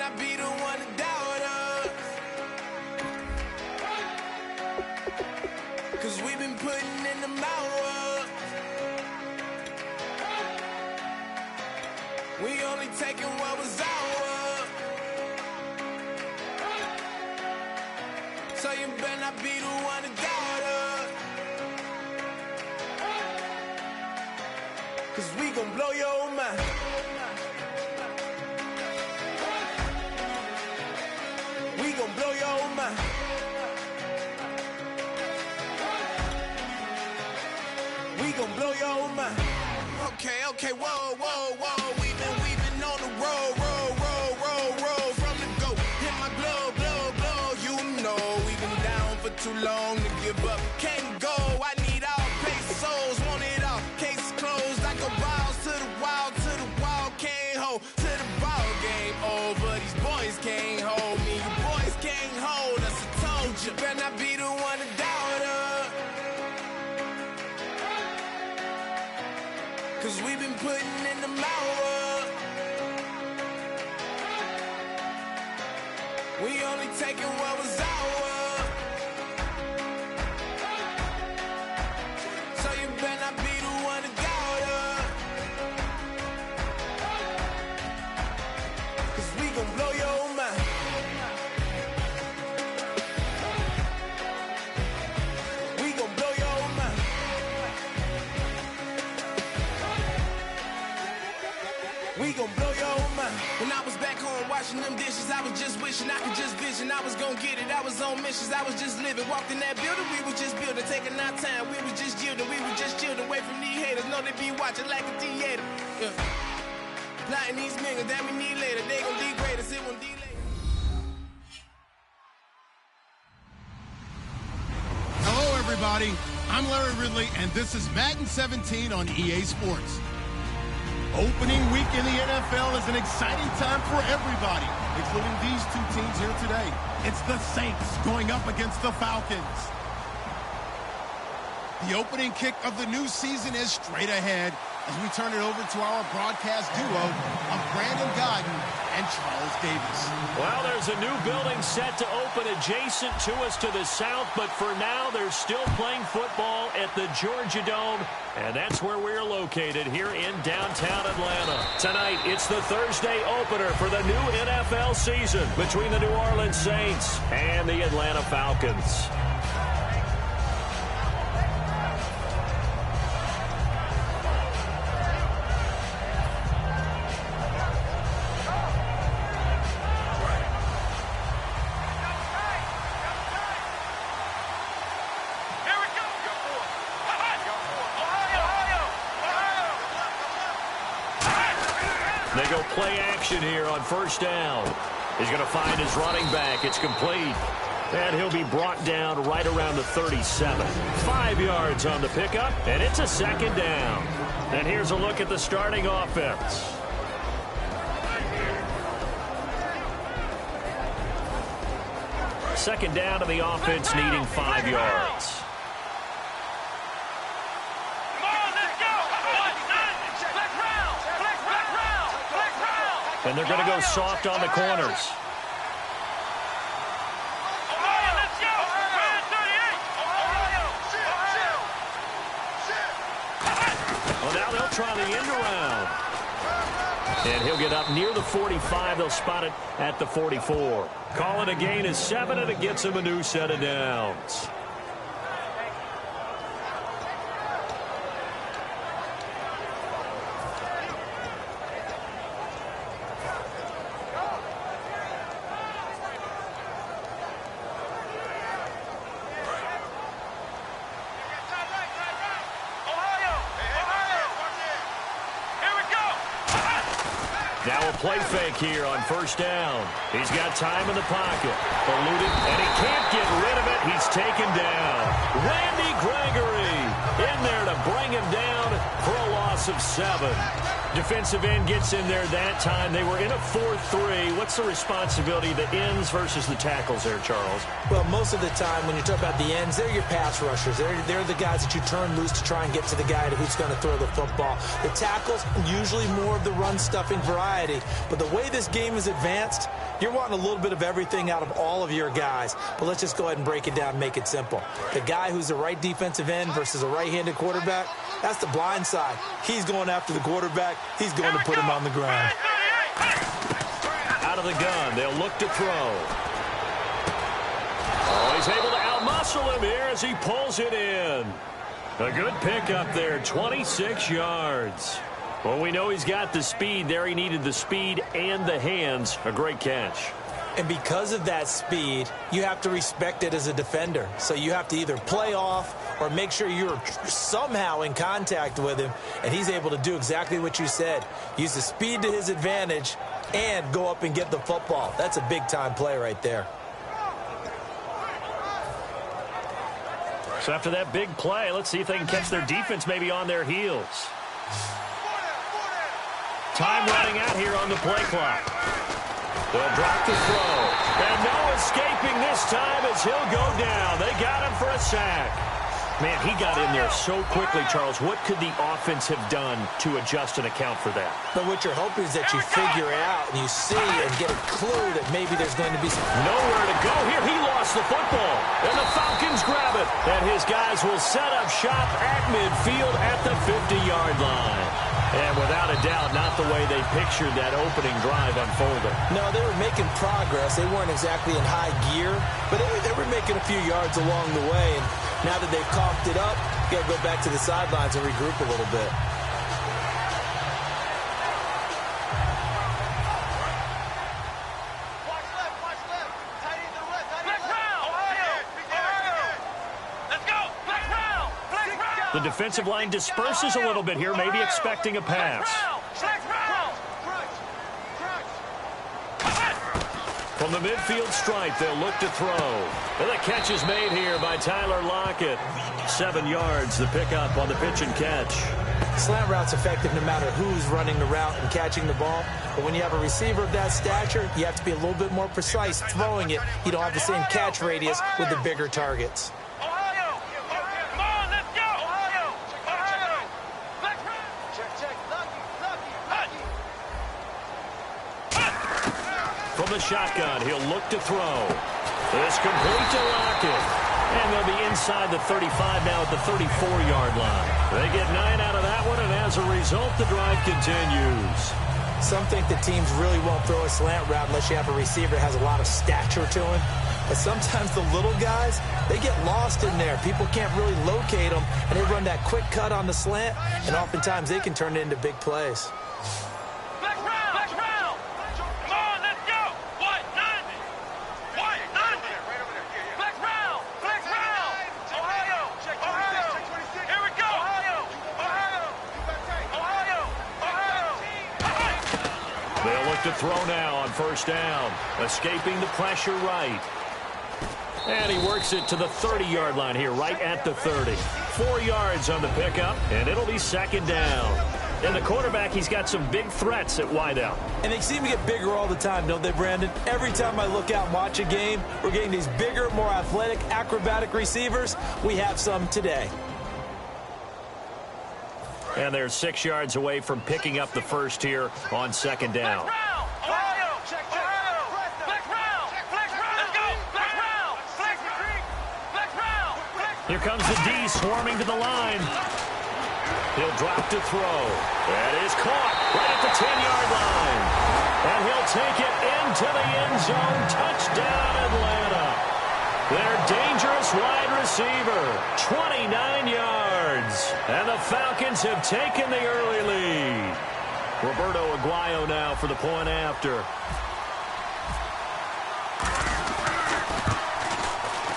not be the one to doubt us. 'Cause we've been putting in the hours. We only taking what was ours. So you better not be the one to doubt us. 'Cause we gon' blow your mind. We gon' blow your mind. We gon' blow your mind. Okay, whoa, whoa, whoa. We've been on the road, roll from the go. Hit my glow. You know we've been down for too long to give up. Can't go. I need all pesos, want it all. Case closed. I go balls to the wall, can't hold to the ball game over. These boys can't hold me. You boys can't hold us. I told you, better not be the one to doubt us. 'Cause we've been putting in the hours. We only taking what was ours. So you better not be the one to doubt us. 'Cause we gon' blow your mind. We gon' blow your mind. We gon' blow your mind. When I was back home washing them dishes, I was just wishing I could just vision. I was gon' get it. I was on missions. I was just living. Walked in that building, we was just building. Taking our time, we was just yielding. We was just chilling away from these haters. Know they be watching like a theater. Yeah. Plotting these niggas that we need later. They gon' degrade us. It won't delay. Hello, everybody. I'm Larry Ridley, and this is Madden 17 on EA Sports. Opening week in the NFL is an exciting time for everybody, including these two teams here today. It's the Saints going up against the Falcons. The opening kick of the new season is straight ahead as we turn it over to our broadcast duo of Brandon Godden and Charles Davis. Well, there's a new building set to open adjacent to us to the south, but for now, they're still playing football at the Georgia Dome, and that's where we're located here in downtown Atlanta. Tonight, it's the Thursday opener for the new NFL season between the New Orleans Saints and the Atlanta Falcons. They go play action here on first down. He's going to find his running back. It's complete. And he'll be brought down right around the 37. 5 yards on the pickup, and it's a second down. And here's a look at the starting offense. Second down to the offense, needing 5 yards. And they're going to go soft on the corners. Well, now they'll try the end around. And he'll get up near the 45. They'll spot it at the 44. Call it a gain of 7, and it gets him a new set of downs. Now a play fake here on first down. He's got time in the pocket. Eluded, and he can't get rid of it. He's taken down. Randy Gregory in there to bring him down for a loss of 7. Defensive end gets in there that time. They were in a 4-3. What's the responsibility of the ends versus the tackles there, Charles? Well, most of the time when you talk about the ends, they're your pass rushers. They're the guys that you turn loose to try and get to the guy who's going to throw the football. The tackles, usually more of the run-stuffing variety. variety. But the way this game is advanced, you're wanting a little bit of everything out of all of your guys. But let's just go ahead and break it down and make it simple. The guy who's the right defensive end versus a right-handed quarterback, that's the blind side. He's going after the quarterback. He's going to put him on the ground. Out of the gun, they'll look to throw. Oh, he's able to outmuscle him here as he pulls it in. A good pickup there, 26 yards. Well, we know he's got the speed there. He needed the speed and the hands. A great catch. And because of that speed, you have to respect it as a defender. So you have to either play off or make sure you're somehow in contact with him. And he's able to do exactly what you said. Use the speed to his advantage and go up and get the football. That's a big-time play right there. So after that big play, let's see if they can catch their defense maybe on their heels. Time running out here on the play clock. They'll drop the throw. And no escaping this time as he'll go down. They got him for a sack. Man, he got in there so quickly, Charles. What could the offense have done to adjust and account for that? But what you're hoping is that you figure it out and you see and get a clue that maybe there's going to be some... Nowhere to go here. He lost the football. And the Falcons grab it. And his guys will set up shop at midfield at the 50-yard line. And without a doubt, not the way they pictured that opening drive unfolding. No, they were making progress. They weren't exactly in high gear, but they were making a few yards along the way. And now that they've coughed it up, you got to go back to the sidelines and regroup a little bit. The defensive line disperses a little bit here, maybe expecting a pass. From the midfield stripe, they'll look to throw. And the catch is made here by Tyler Lockett. 7 yards, the pickup on the pitch and catch. Slant route's effective no matter who's running the route and catching the ball. But when you have a receiver of that stature, you have to be a little bit more precise throwing it. You don't have the same catch radius with the bigger targets. From the shotgun, he'll look to throw. It's complete to Lockett. And they'll be inside the 35 now at the 34-yard line. They get 9 out of that one, and as a result, the drive continues. Some think that teams really won't throw a slant route unless you have a receiver that has a lot of stature to him. But sometimes the little guys, they get lost in there. People can't really locate them, and they run that quick cut on the slant, and oftentimes they can turn it into big plays. To throw now on first down. Escaping the pressure right. And he works it to the 30-yard line here, right at the 30. 4 yards on the pickup, and it'll be second down. And the quarterback, he's got some big threats at wideout. And they seem to get bigger all the time, don't they, Brandon? Every time I look out and watch a game, we're getting these bigger, more athletic, acrobatic receivers. We have some today. And they're 6 yards away from picking up the first here on second down. Here comes the D swarming to the line. He'll drop to throw. That is caught right at the 10-yard line. And he'll take it into the end zone. Touchdown, Atlanta. Their dangerous wide receiver, 29 yards. And the Falcons have taken the early lead. Roberto Aguayo now for the point after.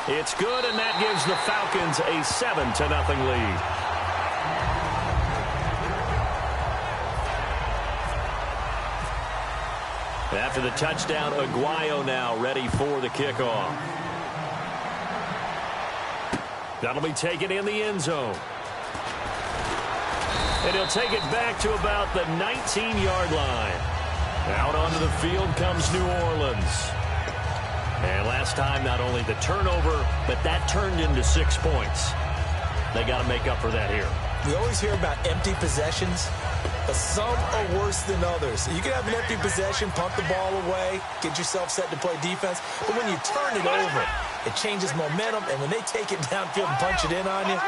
It's good, and that gives the Falcons a 7-0 lead. After the touchdown, Aguayo now ready for the kickoff. That'll be taken in the end zone. And he'll take it back to about the 19-yard line. Out onto the field comes New Orleans. And last time, not only the turnover, but that turned into 6 points. They got to make up for that here. We always hear about empty possessions, but some are worse than others. You can have an empty possession, punt the ball away, get yourself set to play defense, but when you turn it over, it changes momentum, and when they take it downfield and punch it in on you,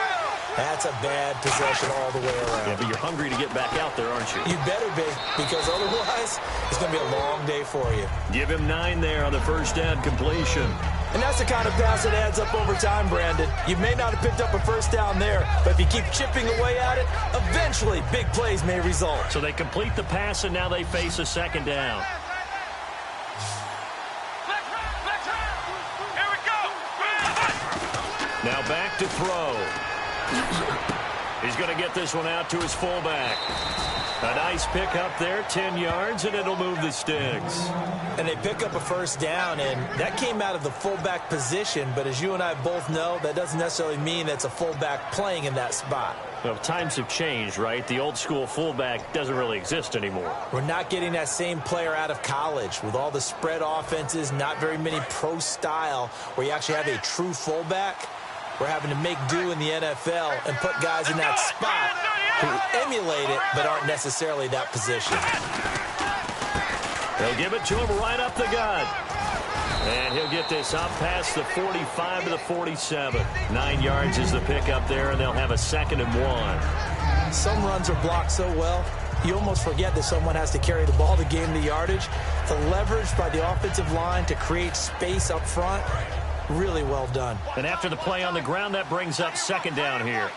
that's a bad possession all the way around. Yeah, but you're hungry to get back out there, aren't you? You better be, because otherwise, it's going to be a long day for you. Give him 9 there on the first down completion. And that's the kind of pass that adds up over time, Brandon. You may not have picked up a first down there, but if you keep chipping away at it, eventually big plays may result. So they complete the pass, and now they face a second down. Now back to throw. He's going to get this one out to his fullback. A nice pick up there, 10 yards, and it'll move the sticks. And they pick up a first down, and that came out of the fullback position, but as you and I both know, that doesn't necessarily mean that's a fullback playing in that spot. Well, times have changed, right? The old school fullback doesn't really exist anymore. We're not getting that same player out of college with all the spread offenses, not very many pro style, where you actually have a true fullback. We're having to make do in the NFL and put guys in that spot who emulate it but aren't necessarily that position. They'll give it to him right up the gut. And he'll get this up past the 45 to the 47. 9 yards is the pickup there, and they'll have a 2nd and 1. Some runs are blocked so well, you almost forget that someone has to carry the ball to gain the yardage. The leverage by the offensive line to create space up front, really well done. And after the play on the ground, that brings up 2nd down here.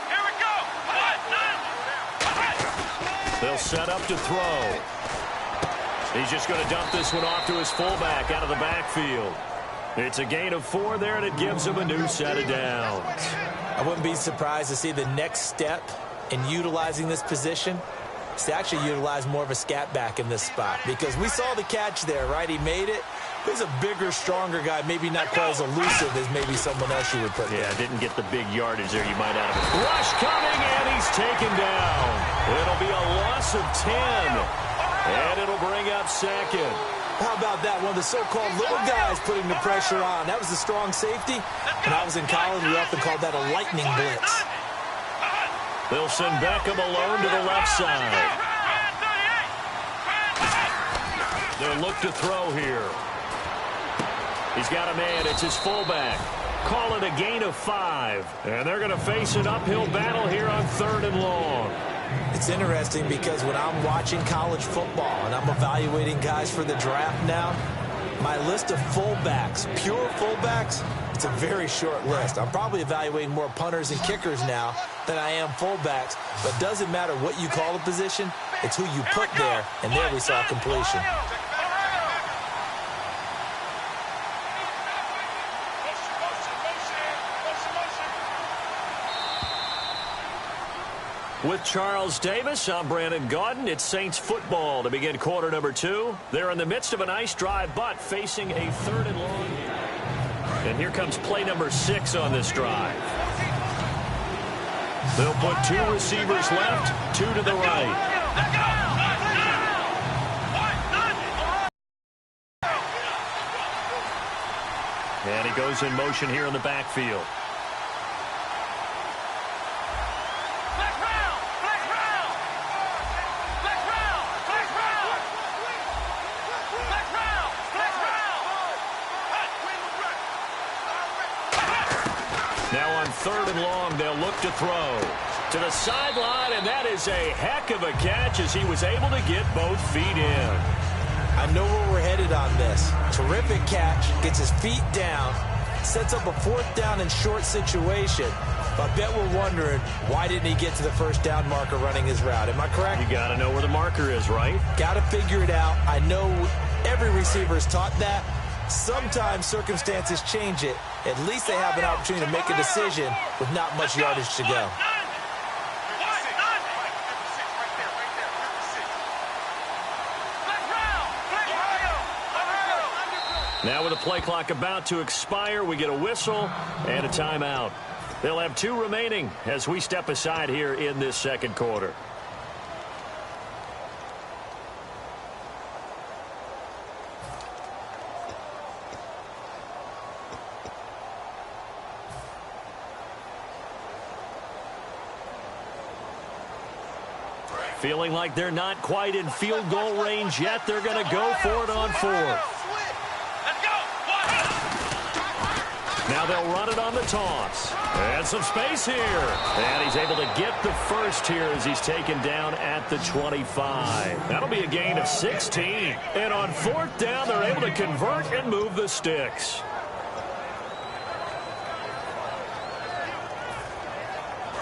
Here we go. They'll set up to throw. He's just going to dump this one off to his fullback out of the backfield. It's a gain of 4 there, and it gives him a new set of downs. I wouldn't be surprised to see the next step in utilizing this position is to actually utilize more of a scat back in this spot, because we saw the catch there, right? He made it. He's a bigger, stronger guy, maybe not quite as elusive as maybe someone else you would put there. Yeah, didn't get the big yardage there you might have. Rush coming, and he's taken down. It'll be a loss of 10, and it'll bring up 2nd. How about that? One of the so-called little guys putting the pressure on. That was the strong safety. When I was in college, we often called that a lightning blitz. They'll send Beckham alone to the left side. They'll look to throw here. He's got a man. It's his fullback. Call it a gain of 5. And they're going to face an uphill battle here on 3rd and long. It's interesting because when I'm watching college football and I'm evaluating guys for the draft now, my list of fullbacks, pure fullbacks, it's a very short list. I'm probably evaluating more punters and kickers now than I am fullbacks. But it doesn't matter what you call a position, it's who you put there, and there we saw completion. With Charles Davis, I'm Brandon Gaudin. It's Saints football to begin quarter number 2. They're in the midst of a nice drive, but facing a 3rd and long here. And here comes play number 6 on this drive. They'll put 2 receivers left, 2 to the right. And he goes in motion here in the backfield. Now on 3rd and long, they'll look to throw to the sideline, and that is a heck of a catch as he was able to get both feet in. I know where we're headed on this. Terrific catch, gets his feet down, sets up a 4th down and short situation. But I bet we're wondering, why didn't he get to the first down marker running his route? Am I correct? You got to know where the marker is, right? Got to figure it out. I know every receiver is taught that. Sometimes circumstances change it. At least they have an opportunity to make a decision with not much yardage to go. Now with the play clock about to expire, we get a whistle and a timeout. They'll have 2 remaining as we step aside here in this 2nd quarter. Feeling like they're not quite in field goal range yet. They're going to go for it on fourth. Now they'll run it on the toss. And some space here. And he's able to get the first here as he's taken down at the 25. That'll be a gain of 16. And on fourth down, they're able to convert and move the sticks.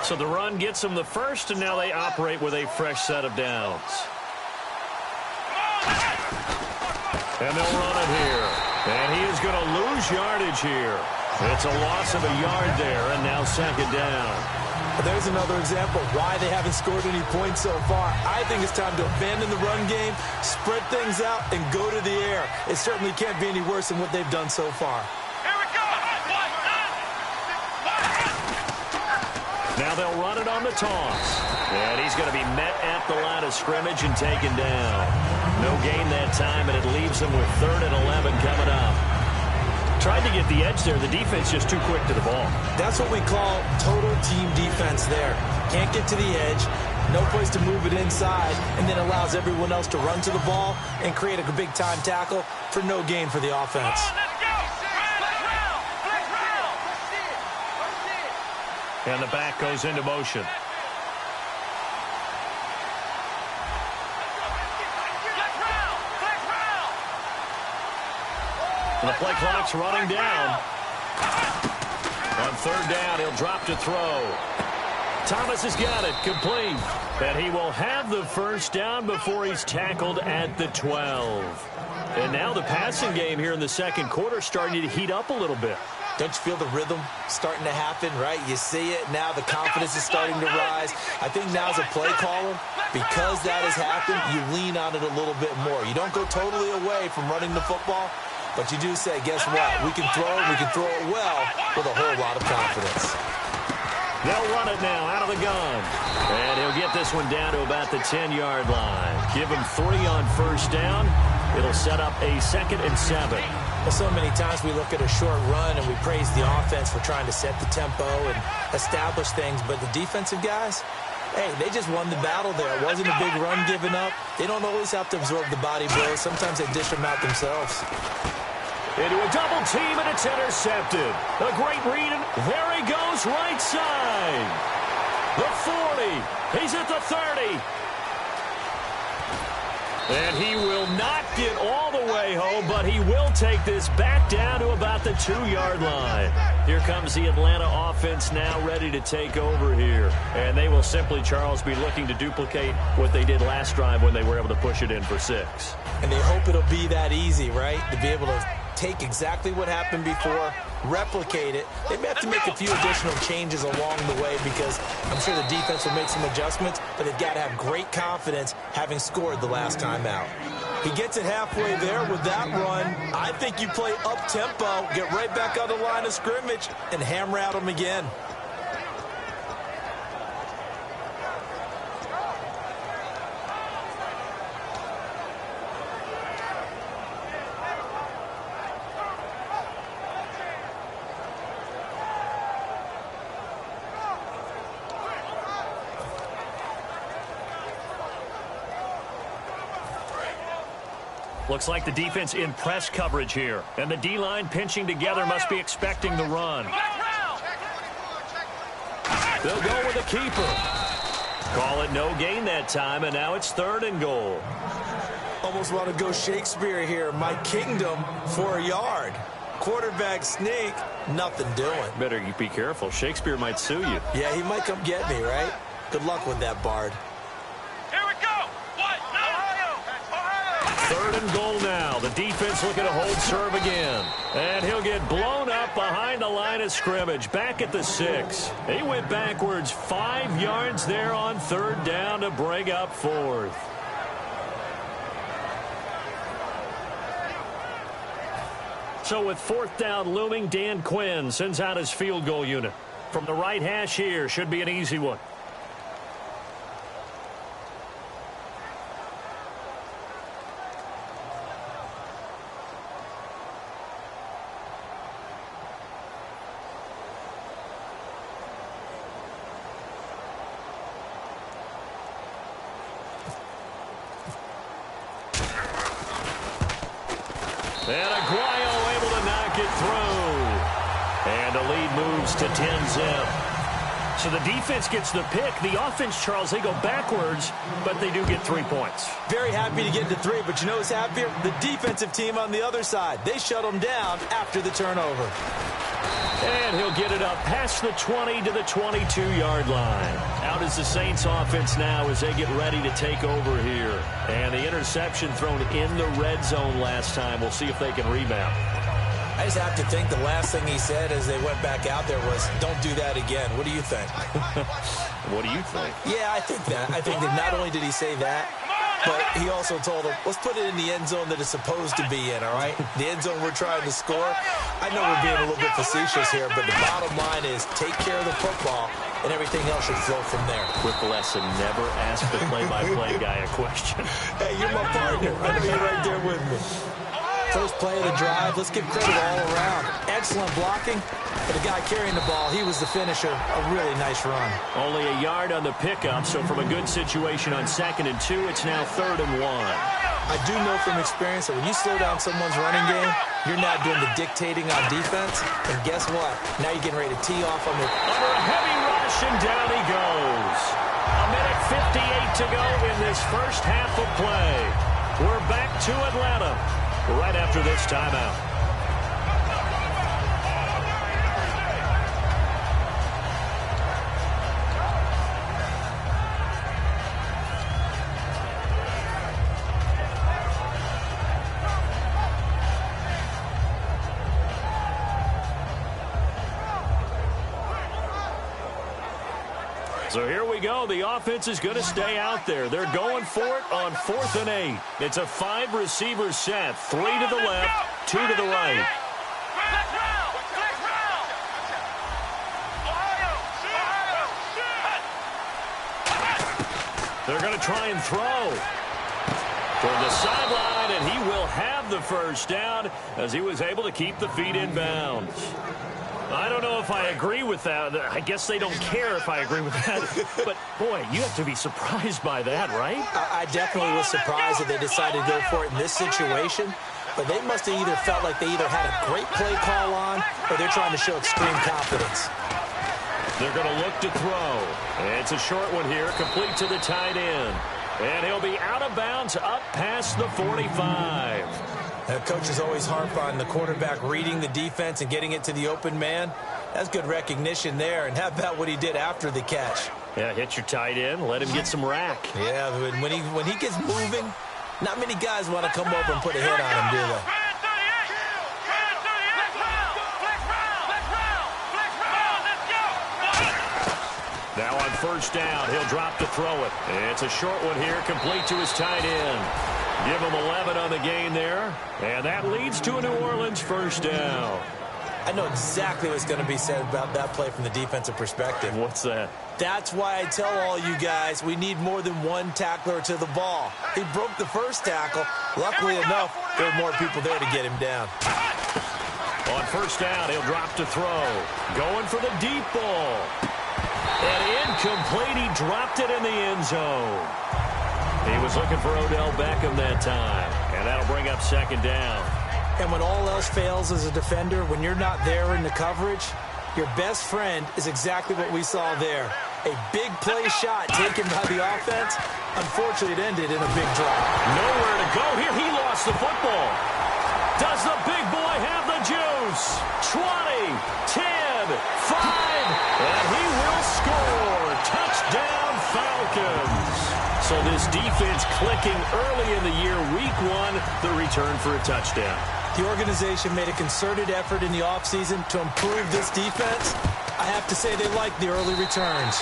So the run gets them the first, and now they operate with a fresh set of downs. And they'll run it here. And he is going to lose yardage here. It's a loss of a yard there, and now second down. There's another example why they haven't scored any points so far. I think it's time to abandon the run game, spread things out, and go to the air. It certainly can't be any worse than what they've done so far. Now they'll run it on the toss. And he's going to be met at the line of scrimmage and taken down. No gain that time, and it leaves them with 3rd and 11 coming up. Tried to get the edge there. The defense just too quick to the ball. That's what we call total team defense there. Can't get to the edge, no place to move it inside, and then allows everyone else to run to the ball and create a big-time tackle for no gain for the offense. And the back goes into motion. And the play clock's running down. On 3rd down, he'll drop to throw. Thomas has got it, complete. And he will have the first down before he's tackled at the 12. And now the passing game here in the second quarter starting to heat up a little bit. Don't you feel the rhythm starting to happen, right? You see it now. The confidence is starting to rise. I think now as a play caller, because that has happened, you lean on it a little bit more. You don't go totally away from running the football, but you do say, guess what? We can throw it well with a whole lot of confidence. They'll run it now out of the gun. And he'll get this one down to about the 10-yard line. Give him 3 on first down. It'll set up a 2nd and 7. Well, so many times we look at a short run and we praise the offense for trying to set the tempo and establish things, but the defensive guys, hey, they just won the battle there. It wasn't a big run given up. They don't always have to absorb the body blows. Sometimes they dish them out themselves. Into a double team, and it's intercepted. A great read, and there he goes right side. The 40. He's at the 30. And he will not get all the way home, but he will take this back down to about the 2-yard line. Here comes the Atlanta offense now ready to take over here. And they will simply, Charles, be looking to duplicate what they did last drive when they were able to push it in for 6. And they hope it'll be that easy, right? To be able to take exactly what happened before, replicate it. They may have to make a few additional changes along the way because I'm sure the defense will make some adjustments, but they've got to have great confidence having scored the last time out. He gets it halfway there with that run. I think you play up-tempo, get right back on the line of scrimmage, and hammer at him again. Looks like the defense in press coverage here. And the D-line pinching together must be expecting the run. They'll go with a keeper. Call it no gain that time, and now it's 3rd and goal. Almost want to go Shakespeare here. My kingdom for a yard. Quarterback sneak, nothing doing. Better be careful. Shakespeare might sue you. Yeah, he might come get me, right? Good luck with that, Bard. 3rd and goal now. The defense looking to hold serve again. And he'll get blown up behind the line of scrimmage. Back at the 6. He went backwards 5 yards there on 3rd down to bring up 4th. So with 4th down looming, Dan Quinn sends out his field goal unit. From the right hash here, should be an easy one. And Aguayo able to knock it through. And the lead moves to 10-zip. So the defense gets the pick. The offense, Charles, they go backwards, but they do get 3 points. Very happy to get to 3, but you know what's happier? The defensive team on the other side. They shut them down after the turnover. And he'll get it up past the 20 to the 22-yard line. Out is the Saints offense now as they get ready to take over here. And the interception thrown in the red zone last time. We'll see if they can rebound. I just have to think the last thing he said as they went back out there was, don't do that again. What do you think? What do you think? Yeah, I think that. I think that not only did he say that, but he also told him, let's put it in the end zone that it's supposed to be in, all right? The end zone we're trying to score. I know we're being a little bit facetious here, but the bottom line is take care of the football, and everything else should flow from there. Quick lesson, never ask the play-by-play guy a question. Hey, you're my partner. I know you're right there with me. First play of the drive. Let's give credit all around. Excellent blocking. For the guy carrying the ball, he was the finisher. A really nice run. Only a yard on the pickup, so from a good situation on 2nd and 2, it's now 3rd and 1. I do know from experience that when you slow down someone's running game, you're not doing the dictating on defense. And guess what? Now you're getting ready to tee off on the... Under a heavy rush, and down he goes. A minute 58 to go in this first half of play. We're back to Atlanta right after this timeout. So here we go. The offense is going to stay out there. They're going for it on 4th and 8. It's a 5-receiver set. 3 to the left, 2 to the right. They're going to try and throw. Toward the sideline, and he will have the first down as he was able to keep the feet in bounds. I don't know if I agree with that. I guess they don't care if I agree with that. But, boy, you have to be surprised by that, right? I definitely was surprised that they decided to go for it in this situation. But they must have either felt like they either had a great play call on or they're trying to show extreme confidence. They're going to look to throw. It's a short one here, complete to the tight end. And he'll be out of bounds up past the 45. Coaches always harp on the quarterback reading the defense and getting it to the open man. That's good recognition there. And how about what he did after the catch? Yeah, hit your tight end, let him get some rack. Yeah, when he gets moving, not many guys want to come over and put a hit on him, do they? Now on first down, he'll drop to throw it. It's a short one here, complete to his tight end. Give him 11 on the gain there, and that leads to a New Orleans first down. I know exactly what's going to be said about that play from the defensive perspective. What's that? That's why I tell all you guys we need more than one tackler to the ball. He broke the first tackle. Luckily enough, there were more people there to get him down. On first down, he'll drop to throw. Going for the deep ball. And incomplete. He dropped it in the end zone. He was looking for Odell Beckham that time. And that'll bring up 2nd down. And when all else fails as a defender, when you're not there in the coverage, your best friend is exactly what we saw there. A big play shot taken by the offense. Unfortunately, it ended in a big drop. Nowhere to go here. He lost the football. Does the big boy have the juice? 20, 10, 5, and he will score. Touchdown, Falcons. So this defense clicking early in the year, week 1, the return for a touchdown. The organization made a concerted effort in the offseason to improve this defense. I have to say they like the early returns.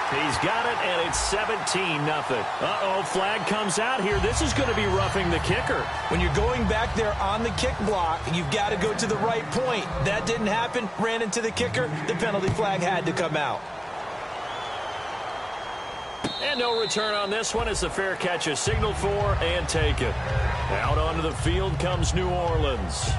He's got it, and it's 17-0. Uh-oh, flag comes out here. This is going to be roughing the kicker. When you're going back there on the kick block, you've got to go to the right point. That didn't happen. Ran into the kicker. The penalty flag had to come out. And no return on this one as the fair catch is signaled for and taken. Out onto the field comes New Orleans.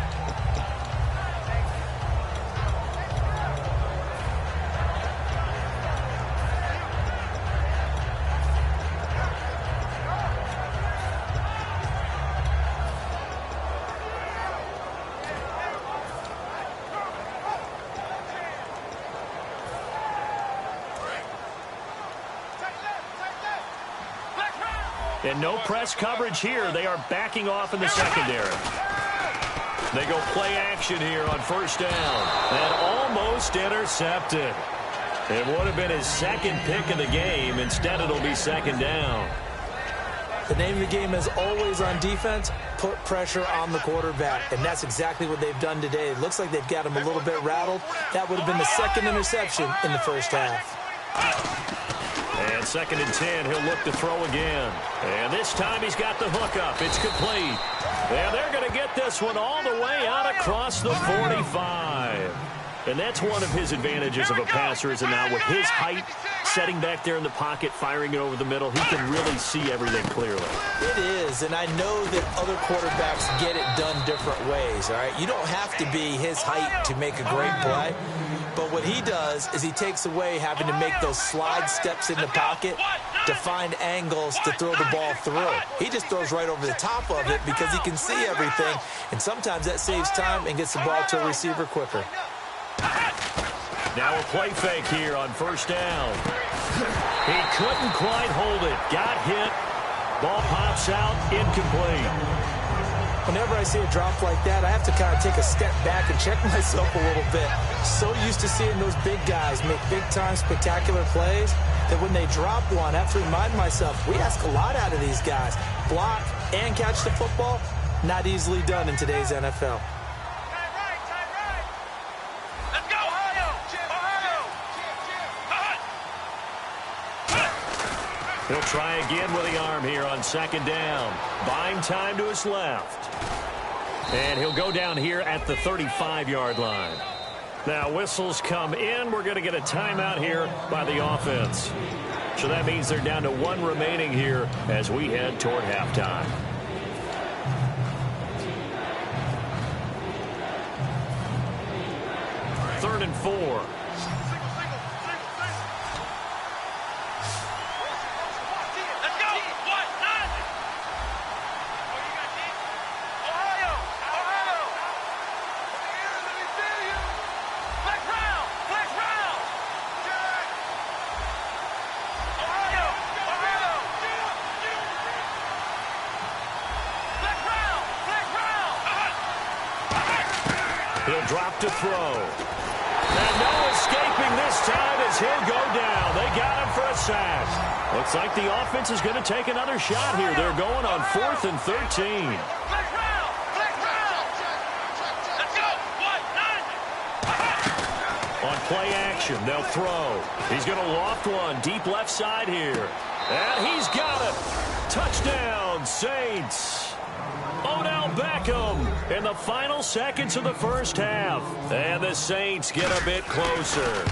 And no press coverage here. They are backing off in the secondary. They go play action here on first down. And almost intercepted. It would have been his second pick of the game. Instead, it'll be second down. The name of the game is always on defense, put pressure on the quarterback. And that's exactly what they've done today. It looks like they've got him a little bit rattled. That would have been the second interception in the first half. And 2nd and 10, he'll look to throw again. And this time he's got the hook up. It's complete. And they're going to get this one all the way out across the 45. And that's one of his advantages of a passer, is now with his height, setting back there in the pocket, firing it over the middle, he can really see everything clearly. It is, and I know that other quarterbacks get it done different ways, all right? You don't have to be his height to make a great play, but what he does is he takes away having to make those slide steps in the pocket to find angles to throw the ball through. He just throws right over the top of it because he can see everything, and sometimes that saves time and gets the ball to a receiver quicker. Now a play fake here on first down. He couldn't quite hold it. Got hit. Ball pops out. Incomplete. Whenever I see a drop like that, I have to kind of take a step back and check myself a little bit. So used to seeing those big guys make big-time spectacular plays that when they drop one, I have to remind myself, we ask a lot out of these guys. Block and catch the football, not easily done in today's NFL. He'll try again with the arm here on 2nd down. Buying time to his left. And he'll go down here at the 35-yard line. Now whistles come in. We're going to get a timeout here by the offense. So that means they're down to 1 remaining here as we head toward halftime. Third and 4. He'll drop to throw. And no escaping this time as he'll go down. They got him for a sack. Looks like the offense is going to take another shot here. They're going on 4th and 13. On play action, they'll throw. He's going to loft one deep left side here. And he's got it. Touchdown, Saints. Odell Beckham in the final seconds of the first half. And the Saints get a bit closer.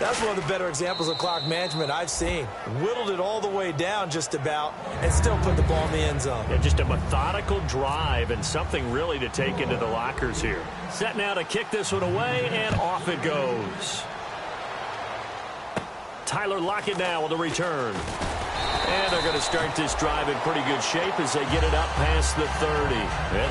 That's one of the better examples of clock management I've seen. Whittled it all the way down just about and still put the ball in the end zone. Yeah, just a methodical drive and something really to take into the lockers here. Set now to kick this one away, and off it goes. Tyler Lockett now with the return. And they're going to start this drive in pretty good shape as they get it up past the 30.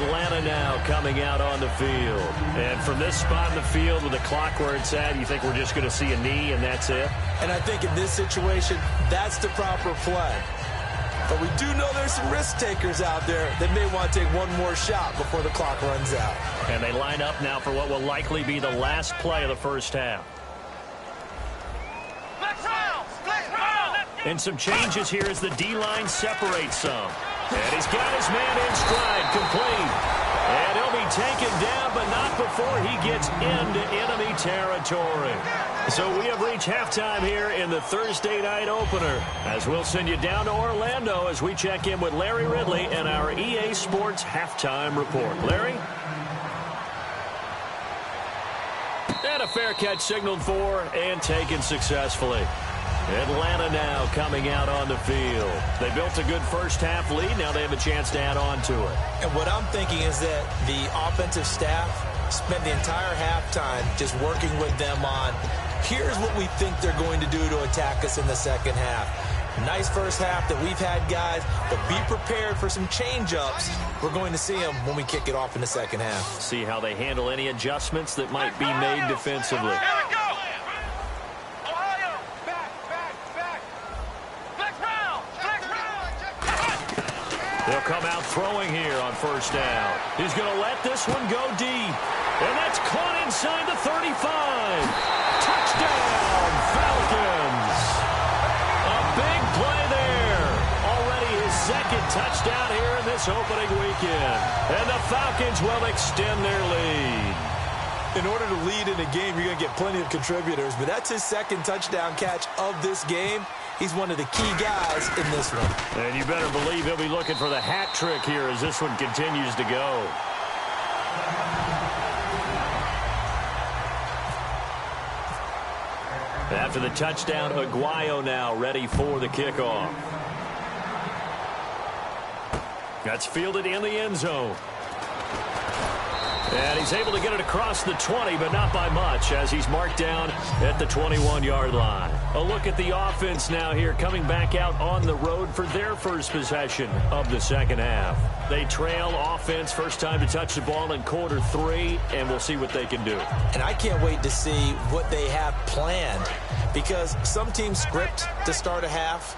Atlanta now coming out on the field. And from this spot in the field with the clock where it's at, you think we're just going to see a knee and that's it? And I think in this situation, that's the proper play. But we do know there's some risk takers out there that may want to take one more shot before the clock runs out. And they line up now for what will likely be the last play of the first half. And some changes here as the D-line separates some. And he's got his man in stride, complete. And he'll be taken down, but not before he gets into enemy territory. So we have reached halftime here in the Thursday night opener, as we'll send you down to Orlando as we check in with Larry Ridley and our EA Sports halftime report. Larry? And a fair catch signaled for and taken successfully. Atlanta now coming out on the field. They built a good first half lead. Now they have a chance to add on to it. And what I'm thinking is that the offensive staff spent the entire halftime just working with them on, here's what we think they're going to do to attack us in the second half. Nice first half that we've had, guys, but be prepared for some change-ups. We're going to see them when we kick it off in the second half. See how they handle any adjustments that might be made defensively. They'll come out throwing here on first down. He's going to let this one go deep. And that's caught inside the 35. Touchdown, Falcons. A big play there. Already his second touchdown here in this opening weekend. And the Falcons will extend their lead. In order to lead in a game, you're going to get plenty of contributors, but that's his second touchdown catch of this game. He's one of the key guys in this one. And you better believe he'll be looking for the hat trick here as this one continues to go. After the touchdown, Aguayo now ready for the kickoff. That's fielded in the end zone. And he's able to get it across the 20, but not by much, as he's marked down at the 21-yard line. A look at the offense now here, coming back out on the road for their first possession of the second half. They trail offense, first time to touch the ball in quarter 3, and we'll see what they can do. And I can't wait to see what they have planned, because some teams script to start a half.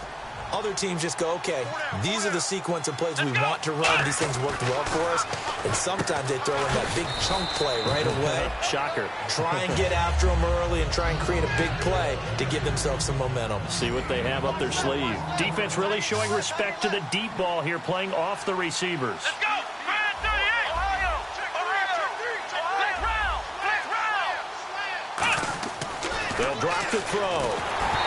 Other teams just go, okay, these are the sequence of plays we want to run. These things worked well for us. And sometimes they throw in that big chunk play right away. Shocker. Try and get after them early and try and create a big play to give themselves some momentum. See what they have up their sleeve. Defense really showing respect to the deep ball here, playing off the receivers. Let's go! They'll drop the throw.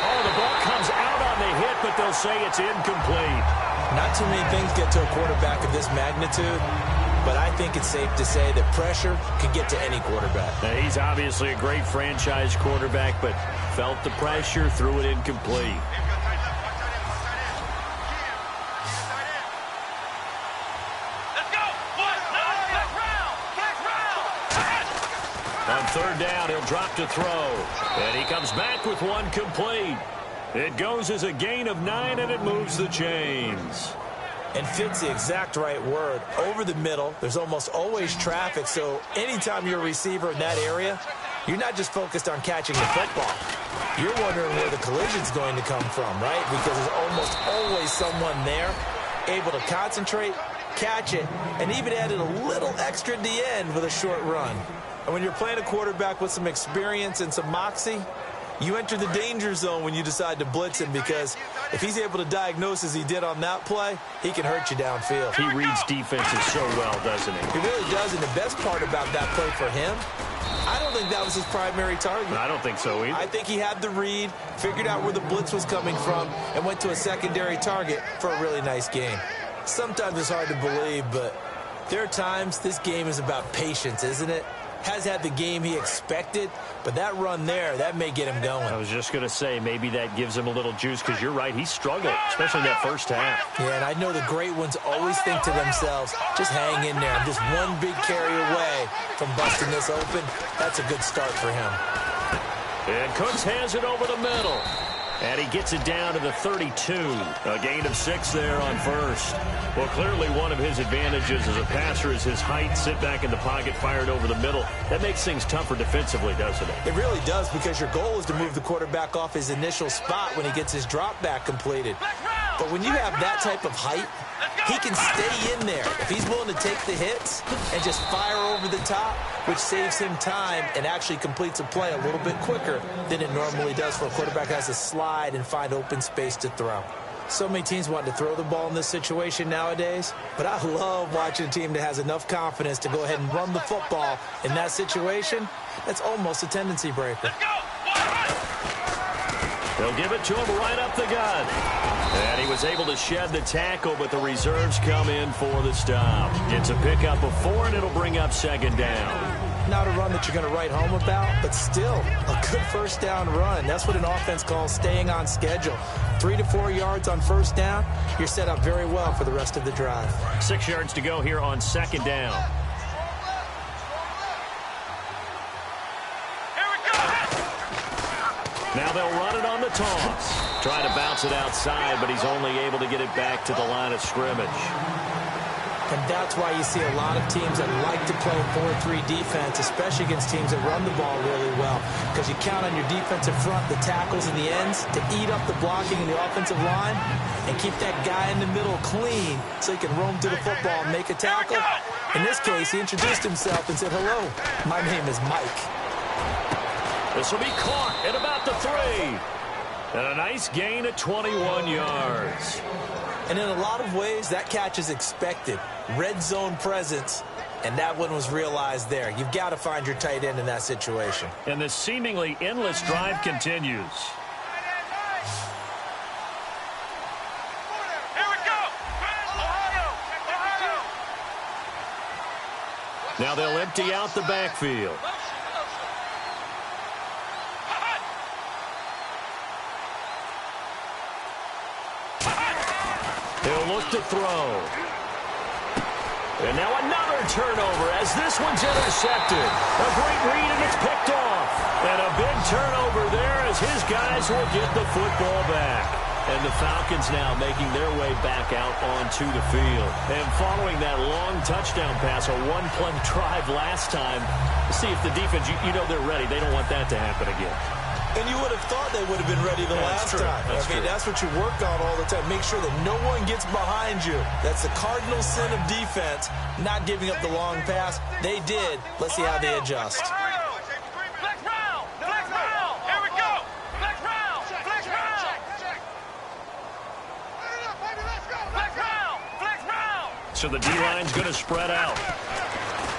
Oh, the ball comes out on the hit, but they'll say it's incomplete. Not too many things get to a quarterback of this magnitude, but I think it's safe to say that pressure can get to any quarterback. Now, he's obviously a great franchise quarterback, but felt the pressure, threw it incomplete. On third down, he'll drop to throw. And he comes back with one complete. It goes as a gain of 9, and it moves the chains. And fits the exact right word. Over the middle, there's almost always traffic, so anytime you're a receiver in that area, you're not just focused on catching the football. You're wondering where the collision's going to come from, right? Because there's almost always someone there able to concentrate, catch it, and even added a little extra at the end with a short run. And when you're playing a quarterback with some experience and some moxie, you enter the danger zone when you decide to blitz him, because if he's able to diagnose as he did on that play, he can hurt you downfield. He reads defenses so well, doesn't he? He really does, and the best part about that play for him, I don't think that was his primary target. I don't think so either. I think he had the read, figured out where the blitz was coming from, and went to a secondary target for a really nice game. Sometimes it's hard to believe, but there are times this game is about patience, isn't it? Has had the game he expected, but that run there, that may get him going. I was just going to say, maybe that gives him a little juice, because you're right, he struggled, especially that first half. Yeah, and I know the great ones always think to themselves, just hang in there. I'm just one big carry away from busting this open. That's a good start for him. And Cooks has it over the middle. And he gets it down to the 32. A gain of 6 there on first. Well, clearly one of his advantages as a passer is his height. Sit back in the pocket, fired over the middle. That makes things tougher defensively, doesn't it? It really does, because your goal is to move the quarterback off his initial spot when he gets his drop back completed. But when you have that type of height, he can stay in there if he's willing to take the hits and just fire over the top, which saves him time and actually completes a play a little bit quicker than it normally does for a quarterback who has to slide and find open space to throw. So many teams want to throw the ball in this situation nowadays, but I love watching a team that has enough confidence to go ahead and run the football in that situation. That's almost a tendency breaker. They'll give it to him right up the gut. And he was able to shed the tackle, but the reserves come in for the stop. It's a pickup of 4, and it'll bring up second down. Not a run that you're going to write home about, but still a good first down run. That's what an offense calls staying on schedule. 3 to 4 yards on first down, you're set up very well for the rest of the drive. 6 yards to go here on second down. Now they'll run it on the toss. Trying to bounce it outside, but he's only able to get it back to the line of scrimmage. And that's why you see a lot of teams that like to play 4-3 defense, especially against teams that run the ball really well, because you count on your defensive front, the tackles and the ends, to eat up the blocking in the offensive line and keep that guy in the middle clean so he can roam to the football and make a tackle. In this case, he introduced himself and said, "Hello, my name is Mike." This will be caught at about the 3. And a nice gain of 21 yards. And in a lot of ways, that catch is expected. Red zone presence, and that one was realized there. You've got to find your tight end in that situation. And the seemingly endless drive continues. Here we go. Ohio. Now they'll empty out the backfield. He'll look to throw. And now another turnover as this one's intercepted. A great read, and it's picked off. And a big turnover there as his guys will get the football back. And the Falcons now making their way back out onto the field. And following that long touchdown pass, a one-play drive last time, see if the defense, you know they're ready. They don't want that to happen again. And you would have thought they would have been ready the last time. That's what you work on all the time. Make sure that no one gets behind you. That's the cardinal sin of defense, not giving up the long pass. They did. Let's see how they adjust. Flex round. Here we go. Flex round. Flex round. So the D-line's going to spread out.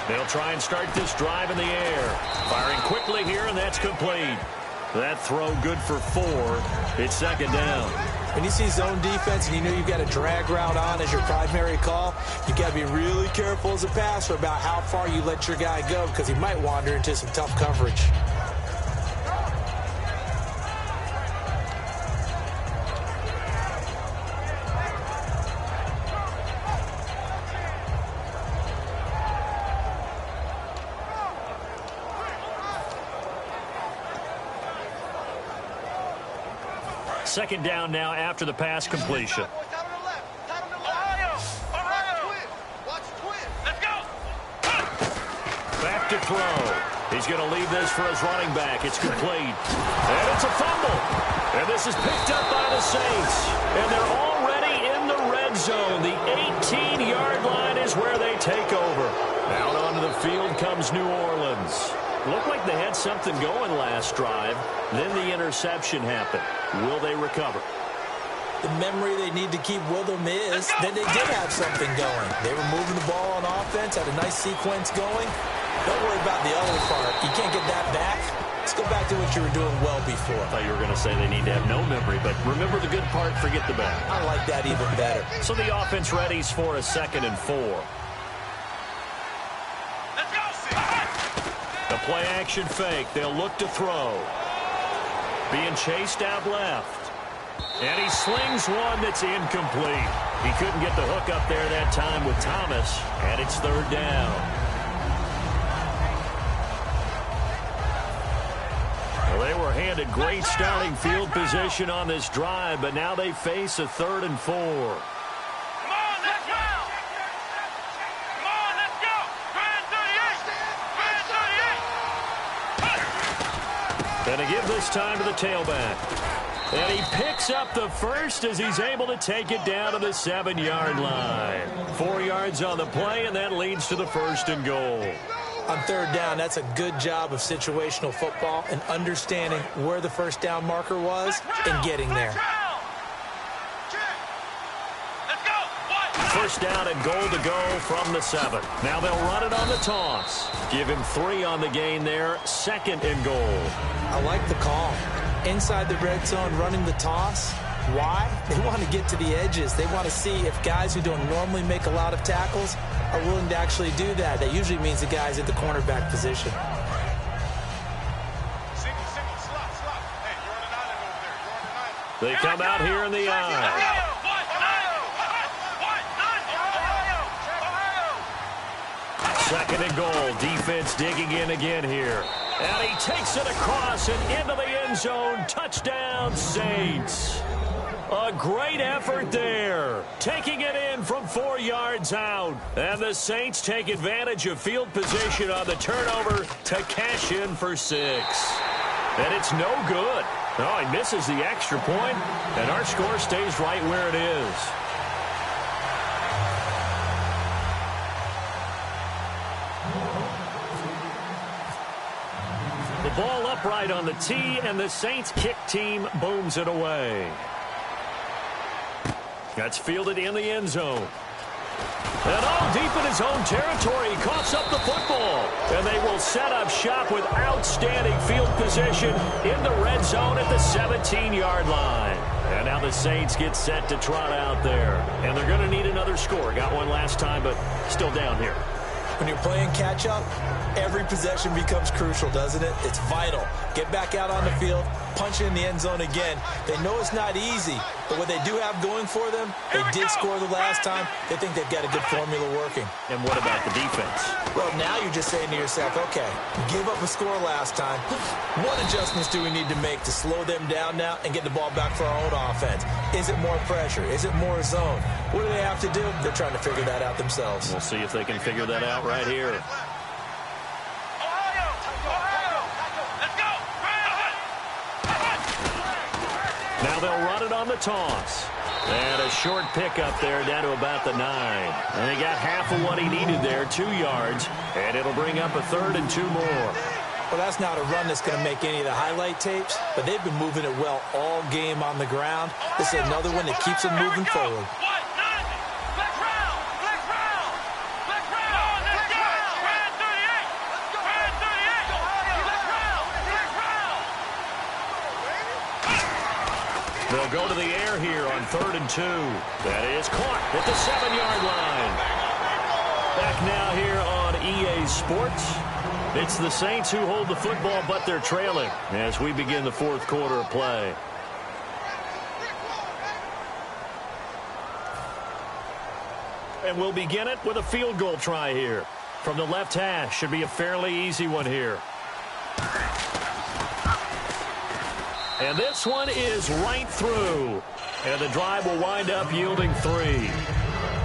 They'll try and start this drive in the air. Firing quickly here, and that's complete. That throw good for 4. It's second down. When you see zone defense and you know you've got a drag route on as your primary call, you've got to be really careful as a passer about how far you let your guy go because he might wander into some tough coverage. Second down now after the pass completion. Ohio. Watch twin. Let's go. Back to throw. He's going to leave this for his running back. It's complete. And it's a fumble. And this is picked up by the Saints. And they're already in the red zone. The 18-yard line is where they take over. Out onto the field comes New Orleans. Looked like they had something going last drive. Then the interception happened. Will they recover? The memory they need to keep with them is that they did have something going. They were moving the ball on offense, had a nice sequence going. Don't worry about the other part. You can't get that back. Let's go back to what you were doing well before. I thought you were going to say they need to have no memory, but remember the good part, forget the bad. I like that even better. So the offense readies for a 2nd and 4. The play-action fake. They'll look to throw. Being chased out left. And he slings one that's incomplete. He couldn't get the hook up there that time with Thomas, and it's 3rd down. Well, they were handed great starting field position on this drive, but now they face a 3rd and 4. And to give this time to the tailback. And he picks up the first as he's able to take it down to the 7-yard line. 4 yards on the play, and that leads to the 1st and goal. On 3rd down, that's a good job of situational football and understanding where the 1st down marker was and getting there. 1st down and goal to go from the 7. Now they'll run it on the toss. Give him 3 on the gain there. 2nd and goal. I like the call. Inside the red zone, running the toss. Why? They want to get to the edges. They want to see if guys who don't normally make a lot of tackles are willing to actually do that. That usually means the guy's at the cornerback position. They come out here in the eye. 2nd and goal. Defense digging in again here. And he takes it across and into the end zone. Touchdown, Saints. A great effort there. Taking it in from 4 yards out. And the Saints take advantage of field position on the turnover to cash in for 6. And it's no good. Oh, he misses the extra point, and our score stays right where it is. The ball upright on the tee, and the Saints kick team booms it away. That's fielded in the end zone. And all deep in his own territory, he coughs up the football. And they will set up shop with outstanding field position in the red zone at the 17-yard line. And now the Saints get set to trot out there. And they're going to need another score. Got one last time, but still down here. When you're playing catch-up, every possession becomes crucial, doesn't it? It's vital. Get back out on the field, punch it in the end zone again. They know it's not easy, but what they do have going for them, they did score the last time. They think they've got a good formula working. And what about the defense? Well, now you're just saying to yourself, okay, we gave up a score last time. What adjustments do we need to make to slow them down now and get the ball back for our own offense? Is it more pressure? Is it more zone? What do they have to do? They're trying to figure that out themselves. We'll see if they can figure that out right here. Now they'll run it on the toss. And a short pickup there down to about the 9. And he got half of what he needed there, 2 yards. And it'll bring up a 3rd and 2 more. Well, that's not a run that's going to make any of the highlight tapes, but they've been moving it well all game on the ground. This is another one that keeps them moving forward. They'll go to the air here on 3rd and 2. That is caught at the 7-yard line. Back now here on EA Sports. It's the Saints who hold the football, but they're trailing as we begin the 4th quarter of play. And we'll begin it with a field goal try here. From the left hash, should be a fairly easy one here. And this one is right through. And the drive will wind up yielding 3.